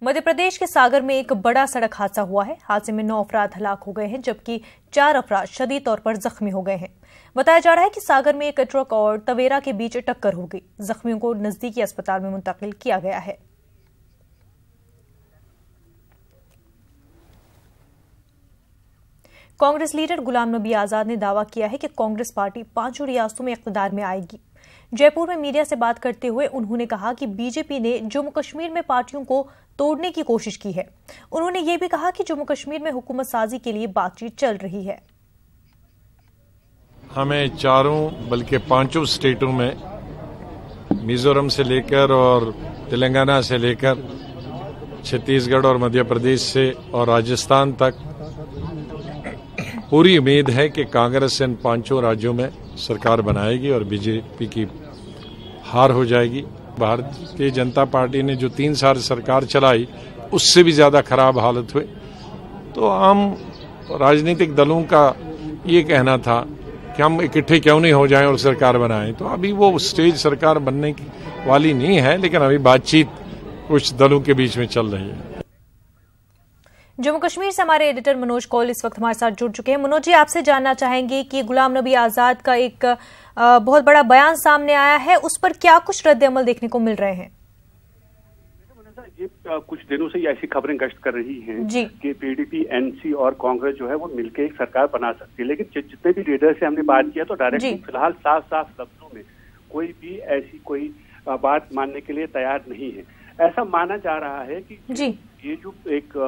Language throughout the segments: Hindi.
मध्य प्रदेश के सागर में एक बड़ा सड़क हादसा हुआ है। हादसे में 9 अफराद हलाक हो गए हैं, जबकि 4 अफराद शदीद तौर पर जख्मी हो गए हैं। बताया जा रहा है कि सागर में एक ट्रक और तवेरा के बीच टक्कर हो गई। जख्मियों को नजदीकी अस्पताल में मुंतकिल किया गया है। कांग्रेस लीडर गुलाम नबी आजाद ने दावा किया है कि कांग्रेस पार्टी 5 रियासतों में इख्तिदार में आएगी। जयपुर में मीडिया से बात करते हुए उन्होंने कहा कि बीजेपी ने जम्मू कश्मीर में पार्टियों को तोड़ने की कोशिश की है। उन्होंने ये भी कहा कि जम्मू कश्मीर में हुकूमत साजी के लिए बातचीत चल रही है। हमें चारों बल्कि 5 स्टेटों में, मिजोरम से लेकर और तेलंगाना से लेकर छत्तीसगढ़ और मध्य प्रदेश से और राजस्थान तक पूरी उम्मीद है कि कांग्रेस इन 5 राज्यों में सरकार बनाएगी और बीजेपी की हार हो जाएगी। भारतीय जनता पार्टी ने जो 3 साल सरकार चलाई उससे भी ज्यादा खराब हालत हुई। तो आम राजनीतिक दलों का ये कहना था कि हम इकट्ठे क्यों नहीं हो जाएं और सरकार बनाएं। तो अभी वो स्टेज सरकार बनने की वाली नहीं है, लेकिन अभी बातचीत कुछ दलों के बीच में चल रही है। जम्मू कश्मीर से हमारे एडिटर मनोज कौल इस वक्त हमारे साथ जुड़ चुके हैं। मनोज जी, आपसे जानना चाहेंगे कि गुलाम नबी आजाद का एक बहुत बड़ा बयान सामने आया है, उस पर क्या कुछ रद्द-ए-अमल देखने को मिल रहे हैं? ये कुछ दिनों से ऐसी खबरें गश्त कर रही हैं कि पीडीपी, एनसी और कांग्रेस जो है वो मिलकर एक सरकार बना सकती है। लेकिन जितने भी लीडर से हमने बात किया तो डायरेक्टली फिलहाल साफ लफ्जों में कोई भी ऐसी कोई बात मानने के लिए तैयार नहीं है। ऐसा माना जा रहा है कि ये जो एक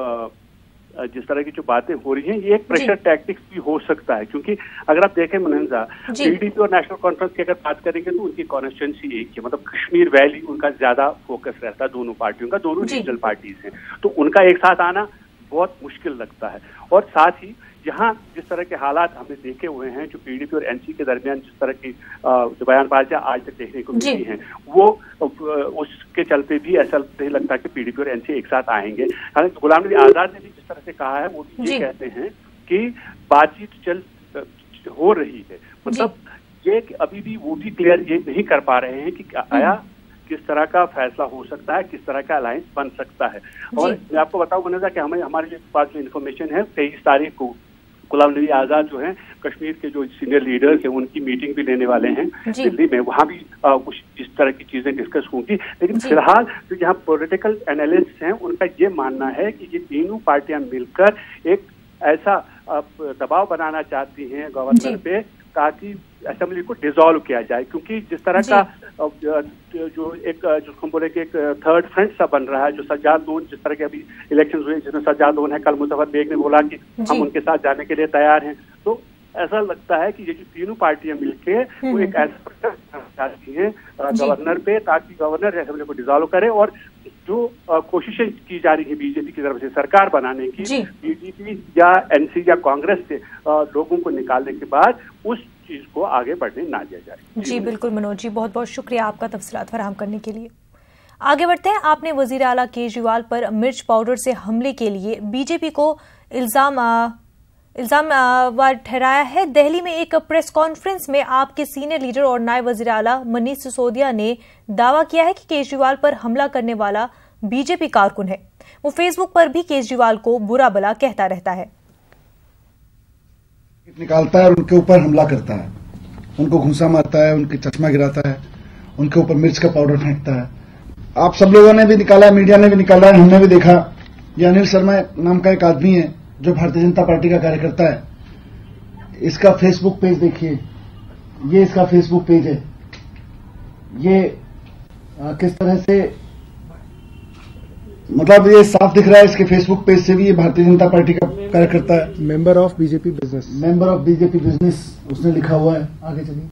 जिस तरह की जो बातें हो रही हैं ये एक प्रेशर टैक्टिक्स भी हो सकता है, क्योंकि अगर आप देखें मनंजा, पीडीपी और नेशनल कॉन्फ्रेंस की अगर बात करेंगे तो उनकी कॉन्स्टिट्यूंसी एक है, मतलब कश्मीर वैली उनका ज्यादा फोकस रहता है। दोनों पार्टियों का, दोनों रीजनल पार्टीज हैं, तो उनका एक साथ आना बहुत मुश्किल लगता है। और साथ ही यहाँ जिस तरह के हालात हमने देखे हुए हैं, जो पीडीपी और एनसी के दरमियान जिस तरह की जो बयानबाजियां आज तक देखने को मिली हैं, वो उसके चलते भी ऐसा नहीं लगता कि पीडीपी और एनसी एक साथ आएंगे। हालांकि गुलाम नबी आजाद ने भी जिस तरह से कहा है वो भी ये कहते हैं कि बातचीत हो रही है। मतलब ये अभी भी वो भी क्लियर ये नहीं कर पा रहे हैं कि आया किस तरह का फैसला हो सकता है, किस तरह का अलायंस बन सकता है। और मैं आपको बताऊं मनोजा कि हमारे पास जो इन्फॉर्मेशन है, 23 तारीख को गुलाम नबी आजाद जो है कश्मीर के जो सीनियर लीडर्स हैं उनकी मीटिंग भी लेने वाले हैं दिल्ली में। वहां भी कुछ इस तरह की चीजें डिस्कस होंगी। लेकिन फिलहाल जो यहाँ पॉलिटिकल एनालिस्ट हैं उनका ये मानना है कि ये तीनों पार्टियां मिलकर एक ऐसा दबाव बनाना चाहती हैं गवर्नर पे ताकि असेंबली को डिसॉल्व किया जाए, क्योंकि जिस तरह का जो एक जो हम बोले कि एक थर्ड फ्रंट सा बन रहा है, जो सज्जाद लोन जिस तरह के अभी इलेक्शन हुए जिसमें सज्जाद लोन है, कल मुजफ्फर बेग ने बोला कि हम उनके साथ जाने के लिए तैयार हैं। तो ऐसा लगता है कि ये जो तीनों पार्टियां मिलके वो एक ऐसा चाहती हैं गवर्नर पे ताकि गवर्नर असेंबली को डिसॉल्व करे और जो कोशिशें की जा रही है बीजेपी की तरफ से सरकार बनाने की, बीजेपी या एनसी या कांग्रेस से लोगों को निकालने के बाद उस चीज को आगे बढ़ने ना दिया जाए। जी बिल्कुल मनोज जी, बहुत बहुत शुक्रिया आपका तफसीलात फराहम करने के लिए। आगे बढ़ते हैं। आपने वजीर आला केजरीवाल पर मिर्च पाउडर से हमले के लिए बीजेपी को इल्जाम ठहराया है। दिल्ली में एक प्रेस कॉन्फ्रेंस में आपके सीनियर लीडर और नायब वजीर आला मनीष सिसोदिया ने दावा किया है कि केजरीवाल पर हमला करने वाला बीजेपी कारकुन है। वो फेसबुक पर भी केजरीवाल को बुरा भला कहता रहता है, निकालता है और उनके ऊपर हमला करता है, उनको घूंसा मारता है, उनके चश्मा गिराता है, उनके ऊपर मिर्च का पाउडर फेंकता है। आप सब लोगों ने भी निकाला है, मीडिया ने भी निकाला है, हमने भी देखा। ये अनिल शर्मा नाम का एक आदमी है जो भारतीय जनता पार्टी का कार्यकर्ता है। इसका फेसबुक पेज देखिए, ये इसका फेसबुक पेज है। ये किस तरह से, मतलब ये साफ दिख रहा है इसके फेसबुक पेज से भी ये भारतीय जनता पार्टी का कार्यकर्ता है। Member of BJP business, member of BJP business उसने लिखा हुआ है। आगे चलिए।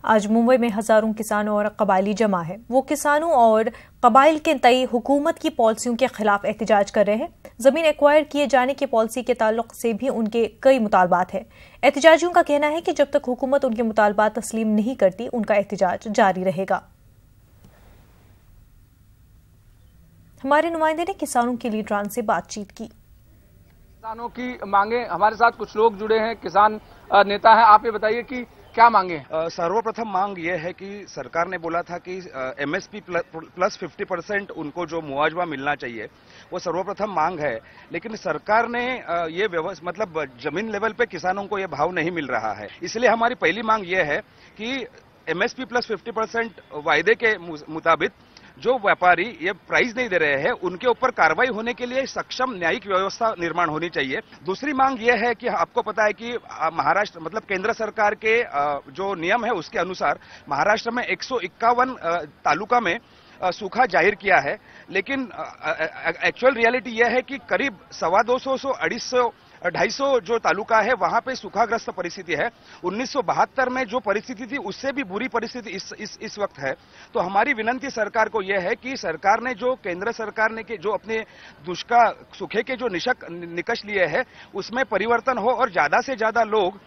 आज मुंबई में हजारों किसानों और कबायली जमा है। वो किसानों और कबाइल के तय हुकूमत की पॉलिसियों के खिलाफ एहतजाज कर रहे हैं। जमीन एक्वायर किए जाने की पॉलिसी के ताल्लुक से भी उनके कई मुतालबात हैं। एहतजाजियों का कहना है कि जब तक हुकूमत उनके मुतालबात तस्लीम नहीं करती उनका एहतजाज जारी रहेगा। हमारे नुमाइंदे ने किसानों के लीडरान से बातचीत की। किसानों की मांगे, हमारे साथ कुछ लोग जुड़े हैं, किसान नेता है। आप ये बताइए कि क्या मांगे? सर्वप्रथम मांग ये है कि सरकार ने बोला था कि MSP प्लस 50% उनको जो मुआवजा मिलना चाहिए वो सर्वप्रथम मांग है, लेकिन सरकार ने ये मतलब जमीन लेवल पे किसानों को ये भाव नहीं मिल रहा है। इसलिए हमारी पहली मांग ये है कि MSP प्लस 50% वायदे के मुताबिक जो व्यापारी ये प्राइस नहीं दे रहे हैं उनके ऊपर कार्रवाई होने के लिए सक्षम न्यायिक व्यवस्था निर्माण होनी चाहिए। दूसरी मांग ये है कि आपको पता है कि महाराष्ट्र मतलब केंद्र सरकार के जो नियम है उसके अनुसार महाराष्ट्र में 151 तालुका में सूखा जाहिर किया है, लेकिन एक्चुअल रियलिटी यह है कि करीब 250 250 जो तालुका है वहां पे सूखाग्रस्त परिस्थिति है। 1972 में जो परिस्थिति थी उससे भी बुरी परिस्थिति इस वक्त है। तो हमारी विनंती सरकार को यह है कि सरकार ने जो केंद्र सरकार ने जो अपने दुष्काल सूखे के जो निकष लिए हैं उसमें परिवर्तन हो और ज्यादा से ज्यादा लोग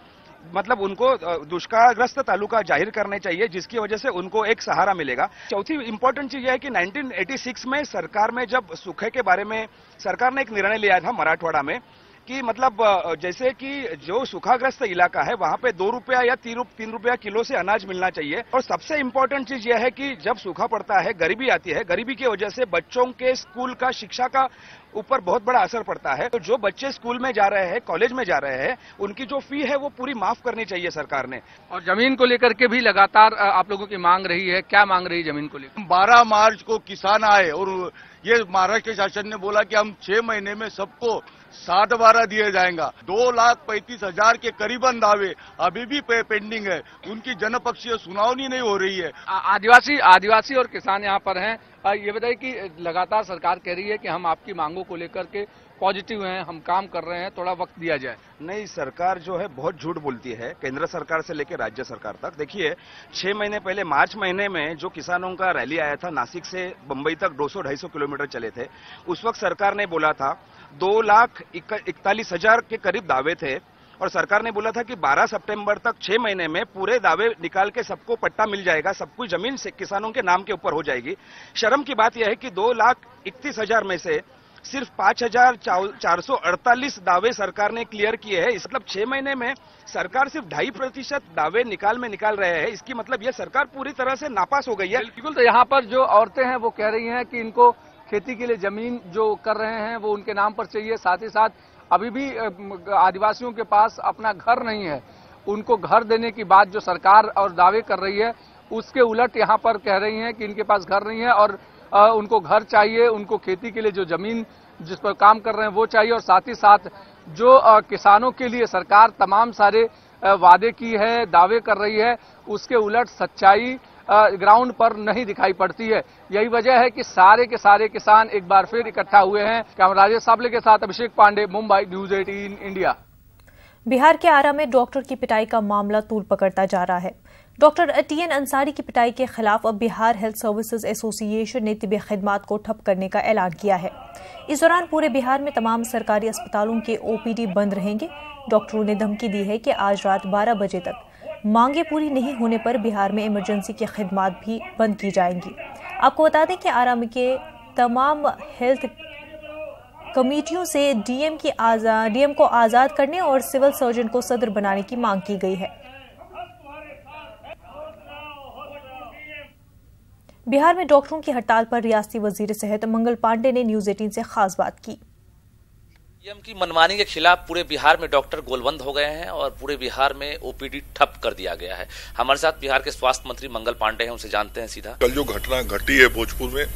मतलब उनको दुष्कालग्रस्त तालुका जाहिर करने चाहिए, जिसकी वजह से उनको एक सहारा मिलेगा। चौथी इंपॉर्टेंट चीज यह है कि 1986 में सरकार में जब सूखे के बारे में सरकार ने एक निर्णय लिया था मराठवाड़ा में कि मतलब जैसे कि जो सूखाग्रस्त इलाका है वहां पे 2 रुपया या 3 रुपया किलो से अनाज मिलना चाहिए। और सबसे इम्पोर्टेंट चीज यह है कि जब सूखा पड़ता है गरीबी आती है, गरीबी की वजह से बच्चों के स्कूल का शिक्षा का ऊपर बहुत बड़ा असर पड़ता है। तो जो बच्चे स्कूल में जा रहे हैं, कॉलेज में जा रहे हैं, उनकी जो फी है वो पूरी माफ करनी चाहिए सरकार ने। और जमीन को लेकर के भी लगातार आप लोगों की मांग रही है, क्या मांग रही है जमीन को लेकर? 12 मार्च को किसान आए और ये महाराष्ट्र शासन ने बोला कि हम 6 महीने में सबको 60-12 दिए जाएगा। 2,35,000 के करीबन दावे अभी भी पेंडिंग है, उनकी जनपक्षीय सुनावनी नहीं हो रही है। आदिवासी और किसान यहाँ पर हैं। ये बताइए कि लगातार सरकार कह रही है कि हम आपकी मांगों को लेकर के पॉजिटिव हैं, हम काम कर रहे हैं, थोड़ा वक्त दिया जाए। नहीं, सरकार जो है बहुत झूठ बोलती है, केंद्र सरकार से लेकर राज्य सरकार तक। देखिए 6 महीने पहले मार्च महीने में जो किसानों का रैली आया था, नासिक से बंबई तक 200-250 किलोमीटर चले थे। उस वक्त सरकार ने बोला था 2,41,000 के करीब दावे थे और सरकार ने बोला था कि 12 सितंबर तक 6 महीने में पूरे दावे निकाल के सबको पट्टा मिल जाएगा, सब कुछ जमीन से किसानों के नाम के ऊपर हो जाएगी। शर्म की बात यह है कि 2,31,000 में से सिर्फ 5,448 दावे सरकार ने क्लियर किए हैं। मतलब 6 महीने में सरकार सिर्फ 2.5% दावे निकाल रहे हैं। इसकी मतलब यह सरकार पूरी तरह से नापास हो गई है। बिल्कुल। तो यहाँ पर जो औरतें हैं वो कह रही हैं कि इनको खेती के लिए जमीन जो कर रहे हैं वो उनके नाम पर चाहिए, साथ ही साथ अभी भी आदिवासियों के पास अपना घर नहीं है, उनको घर देने की बात जो सरकार और दावे कर रही है उसके उलट यहाँ पर कह रही हैं कि इनके पास घर नहीं है और उनको घर चाहिए, उनको खेती के लिए जो जमीन जिस पर काम कर रहे हैं वो चाहिए। और साथ ही साथ जो किसानों के लिए सरकार तमाम सारे वादे की है, दावे कर रही है, उसके उलट सच्चाई ग्राउंड पर नहीं दिखाई पड़ती है। यही वजह है कि सारे के सारे किसान एक बार फिर इकट्ठा हुए हैं। कैमरा राजेश साबले के साथ अभिषेक पांडे, मुंबई, न्यूज 18 इंडिया। बिहार के आरा में डॉक्टर की पिटाई का मामला तूल पकड़ता जा रहा है। डॉक्टर TN अंसारी की पिटाई के खिलाफ अब बिहार हेल्थ सर्विसेज एसोसिएशन ने तिब्बी खिदमात को ठप करने का ऐलान किया है। इस दौरान पूरे बिहार में तमाम सरकारी अस्पतालों के OPD बंद रहेंगे। डॉक्टरों ने धमकी दी है कि आज रात 12 बजे तक मांगे पूरी नहीं होने पर बिहार में इमरजेंसी की खिदमात भी बंद की जाएंगी। आपको बता दें कि आरा के तमाम हेल्थ कमेटियों से DM को आजाद करने और सिविल सर्जन को सदर बनाने की मांग की गई है। बिहार में डॉक्टरों की हड़ताल पर रियासती वजीर सेहत मंगल पांडे ने न्यूज 18 से खास बात की। CM की मनमानी के खिलाफ पूरे बिहार में डॉक्टर गोलबंद हो गए हैं और पूरे बिहार में OPD ठप कर दिया गया है। हमारे साथ बिहार के स्वास्थ्य मंत्री मंगल पांडे हैं, उनसे जानते हैं सीधा। कल जो घटना घटी है भोजपुर में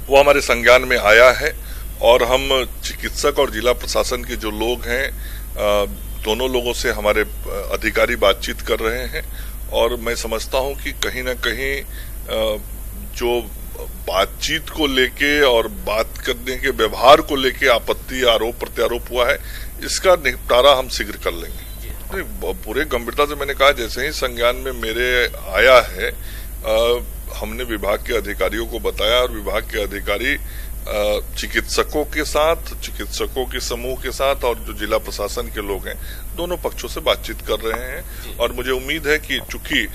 वो हमारे संज्ञान में आया है और हम चिकित्सक और जिला प्रशासन के जो लोग हैं दोनों लोगों से हमारे अधिकारी बातचीत कर रहे हैं और मैं समझता हूं कि कहीं ना कहीं जो बातचीत को लेके और बात करने के व्यवहार को लेके आपत्ति आरोप प्रत्यारोप हुआ है, इसका निपटारा हम शीघ्र कर लेंगे। पूरे गंभीरता से मैंने कहा, जैसे ही संज्ञान में मेरे आया है हमने विभाग के अधिकारियों को बताया और विभाग के अधिकारी चिकित्सकों के साथ, चिकित्सकों के समूह के साथ और जो जिला प्रशासन के लोग हैं दोनों पक्षों से बातचीत कर रहे हैं। और मुझे उम्मीद है कि चूंकि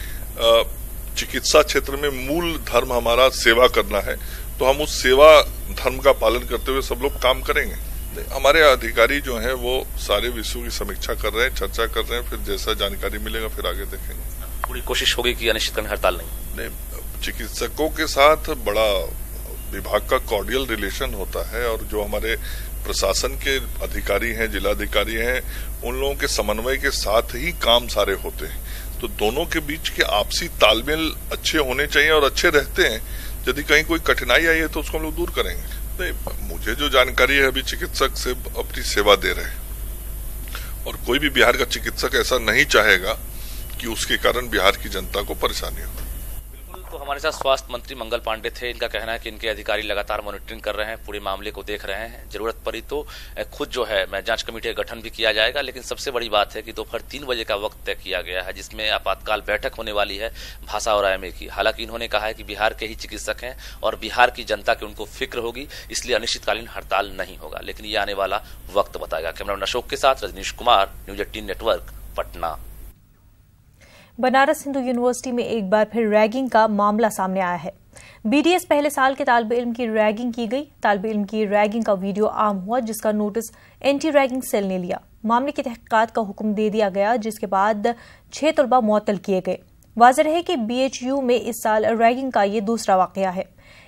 चिकित्सा क्षेत्र में मूल धर्म हमारा सेवा करना है तो हम उस सेवा धर्म का पालन करते हुए सब लोग काम करेंगे। हमारे अधिकारी जो हैं वो सारे विषयों की समीक्षा कर रहे हैं, चर्चा कर रहे हैं, फिर जैसा जानकारी मिलेगा फिर आगे देखेंगे। पूरी कोशिश होगी कि अनिश्चितकालीन हड़ताल नहीं। चिकित्सकों के साथ बड़ा विभाग का कॉर्डियल रिलेशन होता है और जो हमारे प्रशासन के अधिकारी हैं, जिलाधिकारी हैं, उन लोगों के समन्वय के साथ ही काम सारे होते हैं। तो दोनों के बीच के आपसी तालमेल अच्छे होने चाहिए और अच्छे रहते हैं। यदि कहीं कोई कठिनाई आई है तो उसको हम लोग दूर करेंगे। नहीं, मुझे जो जानकारी है अभी चिकित्सक से अपनी सेवा दे रहे हैं और कोई भी बिहार का चिकित्सक ऐसा नहीं चाहेगा कि उसके कारण बिहार की जनता को परेशानी हो। तो हमारे साथ स्वास्थ्य मंत्री मंगल पांडे थे। इनका कहना है कि इनके अधिकारी लगातार मॉनिटरिंग कर रहे हैं, पूरे मामले को देख रहे हैं। जरूरत पड़ी तो खुद जो है जांच कमेटी का गठन भी किया जाएगा। लेकिन सबसे बड़ी बात है कि दोपहर 3 बजे का वक्त तय किया गया है, जिसमें आपातकाल बैठक होने वाली है भाषा और आईएमए की। हालांकि इन्होंने कहा है कि बिहार के ही चिकित्सक हैं और बिहार की जनता की उनको फिक्र होगी, इसलिए अनिश्चितकालीन हड़ताल नहीं होगा। लेकिन ये आने वाला वक्त बताएगा। कैमरामैन अशोक के साथ Rajneesh Kumar, news 18 network, Patna. Banaras Hindu university में एक बार फिर रैगिंग का मामला सामने आया है। बीडीएस पहले साल के तालिब इल्म की रैगिंग की गई। तालिब इल्म की रैगिंग का वीडियो आम हुआ, जिसका नोटिस एंटी रैगिंग सेल ने लिया। मामले की तहकीकात का हुक्म दे दिया गया, जिसके बाद 6 तलबा मुअत्तल किए गए। वाज़ेह रहे कि बीएचयू में इस साल रैगिंग का ये दूसरा वाकया है।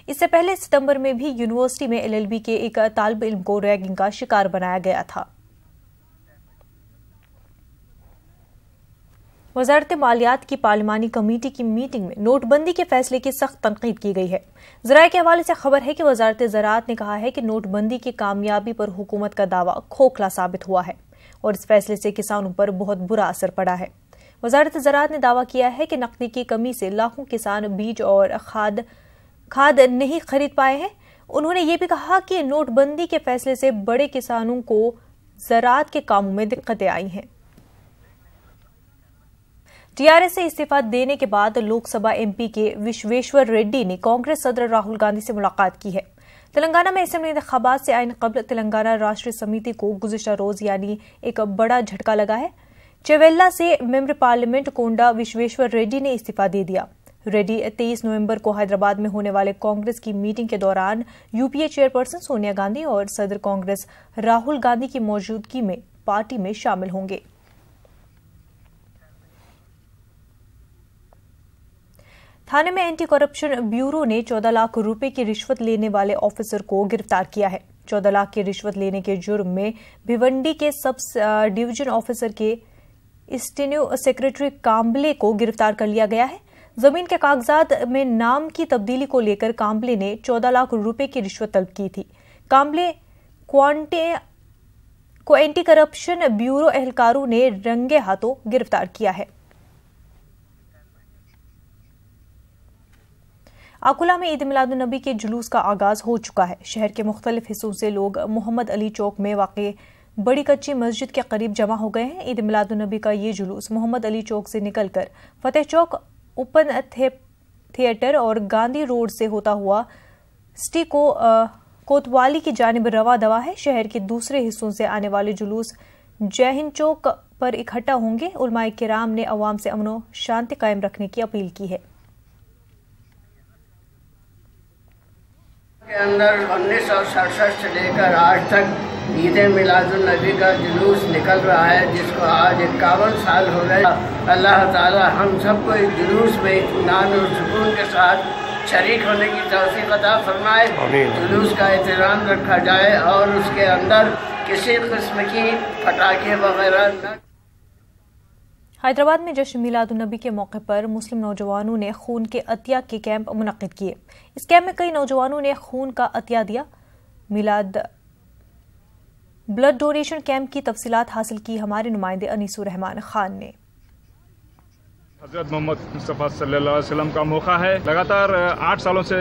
इससे पहले सितंबर में भी यूनिवर्सिटी में एलएलबी के एक तालिब इल्म को रैगिंग का शिकार बनाया गया था। वजारत मालियात की पार्लिमानी कमेटी की मीटिंग में नोटबंदी के फैसले की सख्त तनकीद की गई है। ज़राए के हवाले से खबर है कि वजारत ज़राअत ने कहा है कि नोटबंदी की कामयाबी पर हुकूमत का दावा खोखला साबित हुआ है और इस फैसले से किसानों पर बहुत बुरा असर पड़ा है। वजारत ज़राअत ने दावा किया है कि नकदी की कमी से लाखों किसान बीज और खाद नहीं खरीद पाए हैं। उन्होंने ये भी कहा कि नोटबंदी के फैसले से बड़े किसानों को ज़राअत के कामों में दिक्कतें आई हैं। टीआरएस से इस्तीफा देने के बाद लोकसभा एमपी के विश्वेश्वर रेड्डी ने कांग्रेस सदर राहुल गांधी से मुलाकात की है। तेलंगाना में असेंबली इंतखाबात से आइन कबल तेलंगाना राष्ट्रीय समिति को गुज़िश्ता रोज यानी एक बड़ा झटका लगा है। चेवेल्ला से मेंबर पार्लियामेंट कोंडा विश्वेश्वर रेड्डी ने इस्तीफा दे दिया। रेड्डी 23 नवंबर को हैदराबाद में होने वाले कांग्रेस की मीटिंग के दौरान यूपीए चेयरपर्सन सोनिया गांधी और सदर कांग्रेस राहुल गांधी की मौजूदगी में पार्टी में शामिल होंगे। थाने में एंटी करप्शन ब्यूरो ने 14 लाख रुपए की रिश्वत लेने वाले ऑफिसर को गिरफ्तार किया है। 14 लाख की रिश्वत लेने के जुर्म में भिवंडी के सब डिवीजन ऑफिसर के स्टेनो सेक्रेटरी काम्बले को गिरफ्तार कर लिया गया है। जमीन के कागजात में नाम की तब्दीली को लेकर काम्बले ने 14 लाख रुपए की रिश्वत तलब की थी। काम्बले को एंटी करप्शन ब्यूरो एहलकारों ने रंगे हाथों गिरफ्तार किया है। अकोला में ईद मिलादुन नबी के जुलूस का आगाज हो चुका है। शहर के मुख्तलिफ हिस्सों से लोग मोहम्मद अली चौक में वाक़े बड़ी कच्ची मस्जिद के करीब जमा हो गए हैं। ईद मिलादुन नबी का ये जुलूस मोहम्मद अली चौक से निकलकर फतेह चौक, ओपन थिएटर और गांधी रोड से होता हुआ सिटी कोतवाली की जानिब रवा दवा है। शहर के दूसरे हिस्सों से आने वाले जुलूस जय हिंद चौक पर इकट्ठा होंगे। उलमाए किराम ने अवाम से अमन शांति कायम रखने की अपील की है। के अंदर 1967 से लेकर आज तक ईद मिलादुन नबी का जुलूस निकल रहा है, जिसको आज 51 साल हो गए। अल्लाह ताला हम सबको इस जुलूस में इत्मीनान और सुकून के साथ शरीक होने की तौफीक अता फरमाए। जुलूस का एहतराम रखा जाए और उसके अंदर किसी किस्म की पटाखे वगैरह न। हैदराबाद में जश्न मिलादुन नबी के मौके पर मुस्लिम नौजवानों ने खून के अतिया के कैंप मुनक्किद किए। इस कैंप में कई नौजवानों ने खून का अतिया दिया। ब्लड डोनेशन कैंप की तफसीलात हासिल की हमारे नुमाइंदे अनीसुर रहमान खान ने। हज़रत मोहम्मद मुस्तफ़ा सल्लल्लाहु अलैहि वसल्लम का मौका है। लगातार 8 सालों से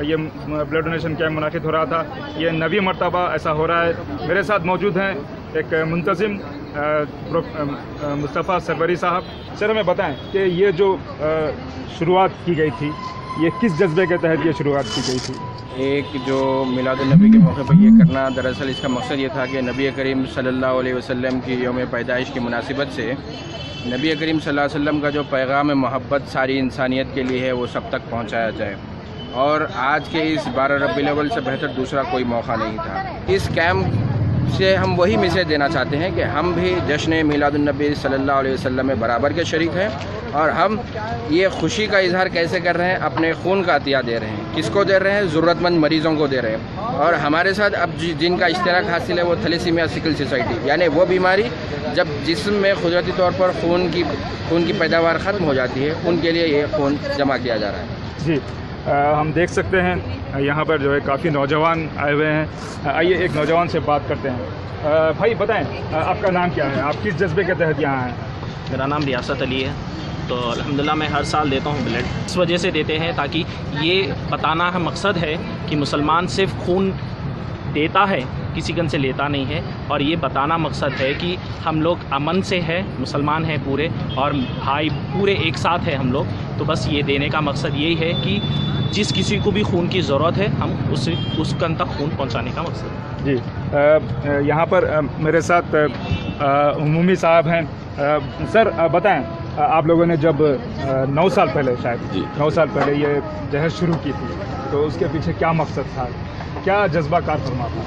ये ब्लड डोनेशन कैंप मुनाकिद हो रहा था। ये 9वीं मरतबा ऐसा हो रहा है। मेरे साथ मौजूद हैं एक मुंतजिम मुस्तफ़ा सरवरी साहब। सर हमें बताएं कि ये जो शुरुआत की गई थी, ये किस जज्बे के तहत ये शुरुआत की गई थी? एक जो मिलादुन्नबी के मौके पर ये करना, दरअसल इसका मकसद ये था कि नबी करीम सल्लल्लाहु अलैहि वसल्लम की यौम पैदाइश की मुनासिबत से नबी करीम सल्लल्लाहु अलैहि वसल्लम का जो पैगाम मोहब्बत सारी इंसानियत के लिए है वो सब तक पहुँचाया जाए। और आज के इस 12 रबीउल अव्वल से बेहतर दूसरा कोई मौका नहीं था। इस कैंप से हम वही मैसेज देना चाहते हैं कि हम भी जश्न मीलादुन्नबी सल्लल्लाहु अलैहि वसल्लम में बराबर के शरीक हैं और हम ये खुशी का इजहार कैसे कर रहे हैं, अपने खून का अतिया दे रहे हैं। किसको दे रहे हैं? ज़रूरतमंद मरीज़ों को दे रहे हैं। और हमारे साथ अब जिनका इश्तराक हासिल है वो थैलेसीमिया सिकल सोसाइटी, यानी वो बीमारी जब जिस्म में कुदरती तौर पर खून की पैदावार ख़त्म हो जाती है, उनके लिए ये खून जमा किया जा रहा है। जी हम देख सकते हैं यहाँ पर जो है काफ़ी नौजवान आए हुए हैं। आइए एक नौजवान से बात करते हैं। भाई बताएं आपका नाम क्या है, आप किस जज्बे के तहत यहाँ हैं? मेरा नाम रियासत अली है। तो अल्हम्दुलिल्लाह मैं हर साल देता हूँ ब्लड। इस वजह से देते हैं ताकि ये बताना है, मकसद है कि मुसलमान सिर्फ खून देता है, किसी गन से लेता नहीं है। और ये बताना मकसद है कि हम लोग अमन से है, मुसलमान हैं पूरे और भाई पूरे एक साथ है हम लोग। तो बस ये देने का मकसद यही है कि जिस किसी को भी खून की ज़रूरत है हम उस कन तक खून पहुंचाने का मकसद। जी यहाँ पर मेरे साथ उमूमी साहब हैं। सर बताएं, आप लोगों ने जब 9 साल पहले शायद 9 साल पहले ये जहर शुरू की थी, तो उसके पीछे क्या मकसद था, क्या जज्बा कार फरमा था?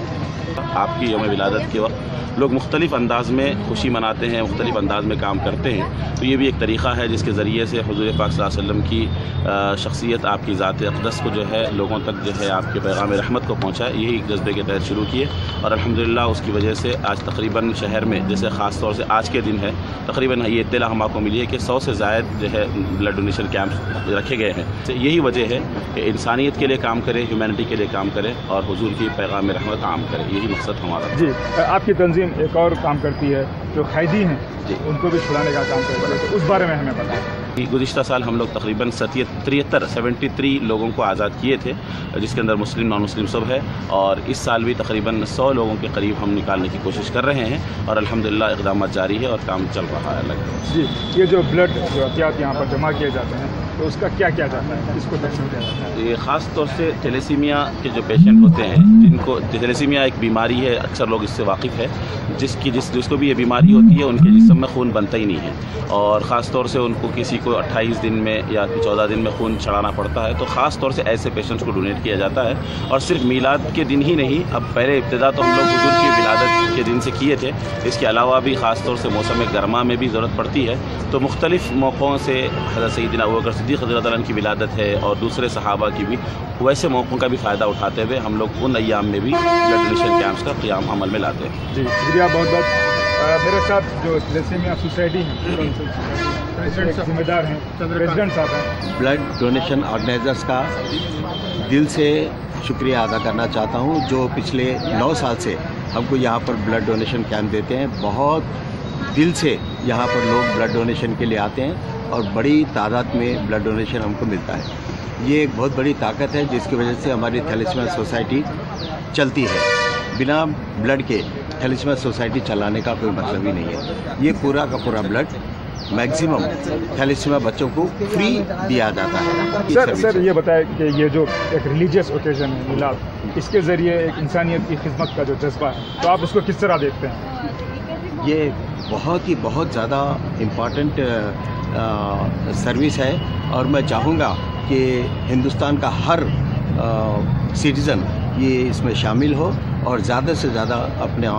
आपकी यौम विलादत के वक्त लोग मुख्तलिफ़ अंदाज़ में खुशी मनाते हैं, मुख्तलिफ़ अंदाज़ में काम करते हैं। तो ये भी एक तरीक़ा है जिसके ज़रिए से हुज़ूर पाक सल्लल्लाहु अलैहि वसल्लम की शख्सियत, आपकी ज़ात अक़दस को जो है लोगों तक जो है आपके पैगाम रहमत को पहुँचाए, यही एक जज्बे के तहत शुरू किए। और अल्हम्दुलिल्लाह उसकी वजह से आज तकरीबन शहर में, जैसे ख़ास तौर से आज के दिन है, तकरीबन ये इत्तला हम आपको मिली है कि 100 से ज़ायद जो है ब्लड डोनेशन कैंप रखे गए हैं। तो यही वजह है कि इंसानियत के लिए काम करें, ह्यूमैनिटी के लिए काम करें और हुज़ूर की पैगाम रहमत आम करें, यही मकसद हमारा। जी आपकी तंजीम एक और काम करती है, जो कैदी हैं उनको भी छुड़ाने का काम करती है, तो उस बारे में हमें बताएं। गुज़िश्ता साल हम लोग तकरीबन 73 लोगों को आज़ाद किए थे, जिसके अंदर मुस्लिम नॉन मुस्लिम सब है। और इस साल भी तकरीबन 100 लोगों के करीब हम निकालने की कोशिश कर रहे हैं और अल्हम्दुलिल्लाह इक़दाम जारी है और काम चल रहा है लगभग। जी ये जो ब्लड जो एहतियात यहाँ पर जमा किए जाते हैं, तो उसका क्या क्या जाता है, किसको तकसीम किया जाता है? ये ख़ास तौर से थैलेसीमिया के जो पेशेंट होते हैं, जिनको थैलेसीमिया एक बीमारी है, अक्सर लोग इससे वाकिफ़ है, जिसको भी ये बीमारी होती है उनके जिस्म में खून बनता ही नहीं है। और ख़ास तौर से उनको किसी को 28 दिन में या 14 दिन में खून चढ़ाना पड़ता है। तो ख़ास तौर से ऐसे पेशेंट्स को डोनेट किया जाता है। और सिर्फ मीलाद के दिन ही नहीं, अब पहले इब्तिदा तो हम लोग हुजूर की विलादत के दिन से किए थे, इसके अलावा भी ख़ास तौर से मौसम गर्मा में भी ज़रूरत पड़ती है। तो मुख्तलिफ़ मौक़ों से हज़रत सैयदना अबू बकर सिद्दीक़ रज़ियल्लाहु अन्हु की विलादत है और दूसरे सहाबा की भी, वैसे मौक़ों का भी फ़ायदा उठाते हुए हम लोग उन अय्याम में भी ब्लड डोनेशन कैंप्स का क़याम अमल में लाते हैं। जी शुक्रिया बहुत बहुत। मेरे साथ जो थैलेसीमिया सोसाइटी जिम्मेदार हैं, प्रेसिडेंट साहब हैं। ब्लड डोनेशन ऑर्गेनाइजर्स का दिल से शुक्रिया अदा करना चाहता हूं, जो पिछले 9 साल से हमको यहां पर ब्लड डोनेशन कैंप देते हैं। बहुत दिल से यहां पर लोग ब्लड डोनेशन के लिए आते हैं और बड़ी तादाद में ब्लड डोनेशन हमको मिलता है। ये एक बहुत बड़ी ताकत है जिसकी वजह से हमारी थैलेसीमिया सोसाइटी चलती है। बिना ब्लड के थैलेसीमिया सोसाइटी चलाने का कोई मतलब ही नहीं है। ये पूरा का पूरा ब्लड मैक्सिमम थैलेसीमिया बच्चों को फ्री दिया जाता है। सर ये बताएं कि ये जो एक रिलीजियस ओकेजन है मिलाद, इसके ज़रिए एक इंसानियत की खिदमत का जो जज्बा है, तो आप उसको किस तरह देखते हैं? ये बहुत ज़्यादा इम्पॉर्टेंट सर्विस है और मैं चाहूँगा कि हिंदुस्तान का हर सिटीज़न ये इसमें शामिल हो और ज़्यादा से ज़्यादा अपना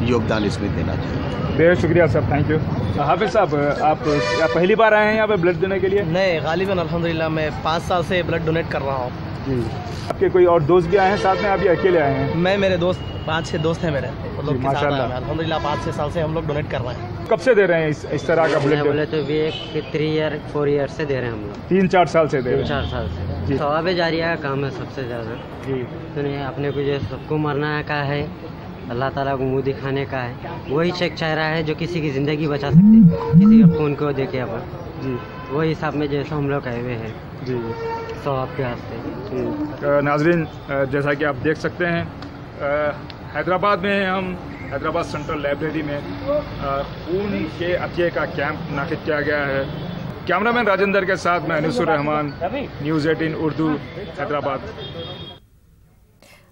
योगदान इसमें देना चाहिए। बेहद शुक्रिया सर, थैंक यू। हाफिज़ साहब, आप पहली बार आए हैं यहाँ पे ब्लड देने के लिए? नहीं, गालिबन अल्हम्दुलिल्लाह मैं 5 साल से ब्लड डोनेट कर रहा हूँ। जी आपके कोई और दोस्त भी आए हैं साथ में, अभी अकेले आए हैं? मैं, मेरे दोस्त 5-6 दोस्त हैं मेरे, वो लोग के साथ आए हैं। अल्हम्दुलिल्लाह 5-6 साल से हम लोग डोनेट कर रहे हैं। कब से दे रहे हैं इस तरह का ब्लड? बोले तो भी 3-4 ईयर से दे रहे हैं हम लोग। 3-4 साल से दे रहे हैं? 3-4 साल से। सवाब जारिया का काम है सबसे ज़्यादा जी। तो अपने को जो सबको मरना का है, अल्लाह ताला को मुँह दिखाने का है, वही शेख चेहरा है जो किसी की ज़िंदगी बचा सकते हैं, किसी के खून को देखे अपन जी। वही हिसाब में जैसा हम लोग आए हुए हैं जी, सवाब के वास्ते। नाज़रीन, जैसा कि आप देख सकते हैं, हैदराबाद में हम हैदराबाद सेंट्रल लाइब्रेरी में खून के अतिये का कैंप मुनाकिद किया गया है। कैमरामैन राजेंद्र के साथ मैं अनीसुर रहमान, न्यूज़ 18 उर्दू, हैदराबाद।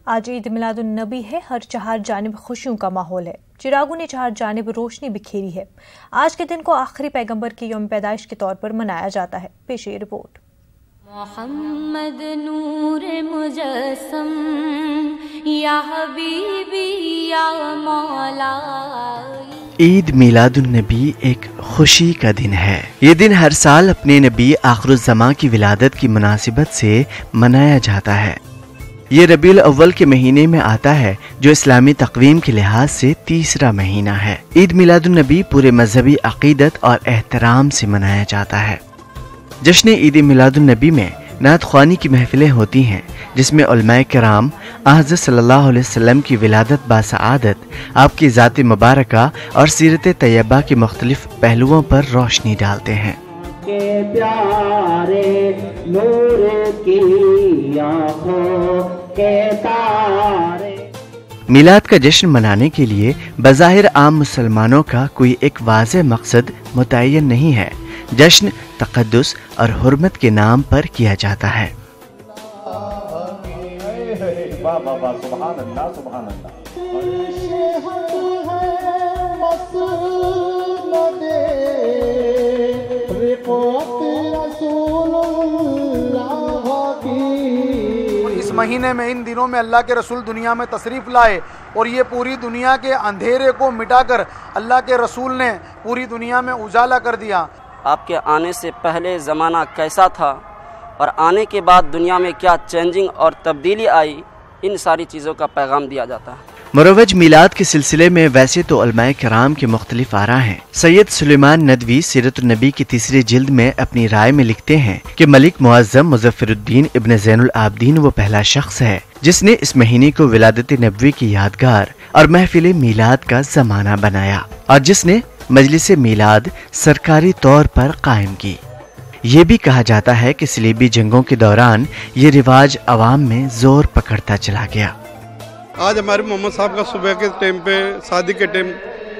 आज ईद मिलादुन नबी है, हर चार जानिब खुशियों का माहौल है, चिरागों ने चार जानिब रोशनी बिखेरी है। आज के दिन को आखिरी पैगंबर के यौम पैदाइश के तौर पर मनाया जाता है। पेश ये रिपोर्ट। मोहम्मद नूर मुजस्सम या हबीबी या मौला। ईद मिलादुन्नबी एक खुशी का दिन है। ये दिन हर साल अपने नबी आखिरुज़्ज़मां की विलादत की मुनासिबत से मनाया जाता है। ये रबीउल अव्वल के महीने में आता है, जो इस्लामी तक़वीम के लिहाज से तीसरा महीना है। ईद मिलादुन्नबी पूरे मजहबी अक़ीदत और एहतराम से मनाया जाता है। जश्न ईद मिलादुन्नबी में नात ख्वानी की महफिलें होती हैं, जिसमें उलमाए किराम हज़रत सल्लल्लाहु अलैहि वसल्लम की विलादत बासआदत, आपकी ज़ात मुबारका और सीरत तैयबा के मुख्तलिफ पहलुओं पर रोशनी डालते हैं। के प्यारे नूर की आँखों के तारे। मिलाद का जश्न मनाने के लिए बज़ाहिर आम मुसलमानों का कोई एक वाज़ेह मकसद मुतय्यन नहीं है। जश्न तक़द्दुस और हुर्मत के नाम पर किया जाता है। इस महीने में, इन दिनों में अल्लाह के रसूल दुनिया में तशरीफ़ लाए और ये पूरी दुनिया के अंधेरे को मिटाकर अल्लाह के रसूल ने पूरी दुनिया में उजाला कर दिया। आपके आने से पहले ज़माना कैसा था और आने के बाद दुनिया में क्या चेंजिंग और तब्दीली आई, इन सारी चीज़ों का पैगाम दिया जाता है। मुरव्वज मिलाद के सिलसिले में वैसे तो उलमाए किराम के मुख्तलिफ आरा हैं। सैयद सुलेमान नदवी सीरतुन्नबी की तीसरी जिल्द में अपनी राय में लिखते हैं कि मलिक मुअज़्ज़म मुज़फ़्फ़रुद्दीन इब्न ज़ैनुल आबिदीन वो पहला शख्स है जिसने इस महीने को विलादत नबवी की यादगार और महफिल मिलाद का ज़माना बनाया और जिसने मजलिस मिलाद सरकारी तौर पर कायम की। ये भी कहा जाता है कि सलीबी जंगों के दौरान ये रिवाज अवाम में जोर पकड़ता चला गया। आज हमारे मोहम्मद साहब का सुबह के टाइम पे शादी के टाइम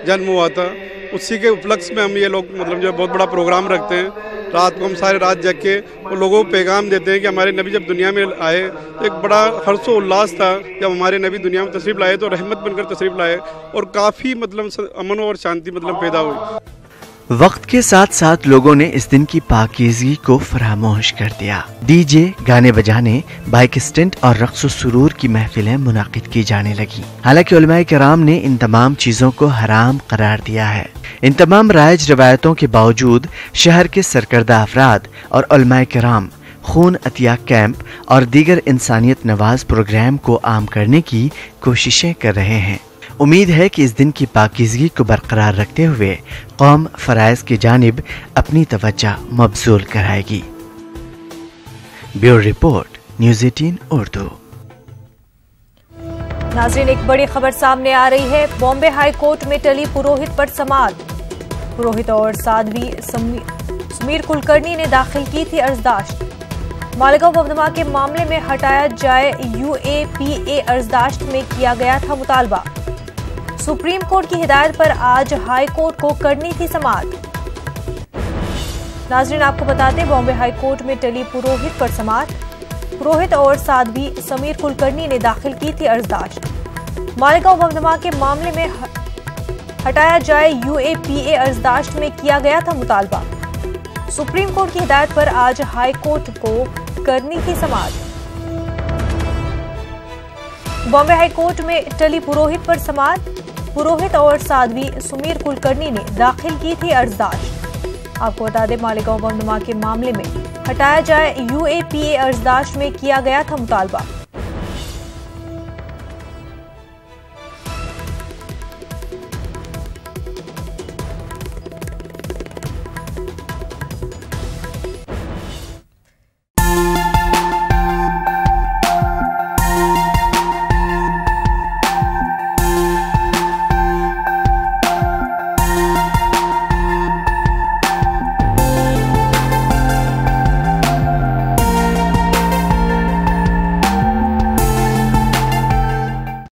जन्म हुआ था, उसी के उपलक्ष्य में हम ये लोग मतलब जो बहुत बड़ा प्रोग्राम रखते हैं। रात को हम सारे रात जग के वो लोगों को पैगाम देते हैं कि हमारे नबी जब दुनिया में आए तो एक बड़ा हर्षो उल्लास था। जब हमारे नबी दुनिया में तशरीफ़ लाए तो रहमत बनकर तशरीफ़ लाए और काफ़ी मतलब अमन और शांति मतलब पैदा हुई। वक्त के साथ साथ लोगों ने इस दिन की पाकीज़गी को फरामोश कर दिया। डीजे, गाने बजाने, बाइक स्टंट और रक्स सुरूर की महफिलें मुनाकिद की जाने लगी। हालांकि उलमाए किराम ने इन तमाम चीजों को हराम करार दिया है। इन तमाम राइज रवायतों के बावजूद शहर के सरकर्दा अफराद और उलमाए किराम खून अतिया कैंप और दीगर इंसानियत नवाज प्रोग्राम को आम करने की कोशिशें कर रहे हैं। उम्मीद है कि इस दिन की पाकीज़गी को बरकरार रखते हुए कौम फराइज़ की जानिब अपनी तवज्जो मबजूल कराएगी। Bureau report, news 18 Urdu. नाज़रीन, एक बड़ी खबर सामने आ रही है। बॉम्बे हाई कोर्ट में टली पुरोहित पर समाअत। पुरोहित और साध्वी समीर कुलकर्णी ने दाखिल की थी अर्जदाश्त। मालेगांव बम के मामले में हटाया जाए UAPA अर्जदाश्त में किया गया था मुतालबा। सुप्रीम कोर्ट की हिदायत पर आज हाई कोर्ट को करनी थी समाअत। नाज़रीन, आपको बता दें, बॉम्बे हाई कोर्ट में टली पुरोहित पर समाअत। पुरोहित और साध्वी समीर कुलकर्णी ने दाखिल की थी अर्जदाश्त। मालेगांव बम धमाके के मामले में हटाया जाए UAPA अर्जदाश्त में किया गया था मुतालबा। सुप्रीम कोर्ट की हिदायत पर आज हाई कोर्ट को करनी थी समाअत। बॉम्बे हाई कोर्ट में टली पुरोहित पर समाअत। पुरोहित और साध्वी समीर कुलकर्णी ने दाखिल की थी अर्जदाश्त। आपको बता दें, मालेगांव बम धमाके के मामले में हटाया जाए UAPA अर्जदाश्त में किया गया था मुतालबा।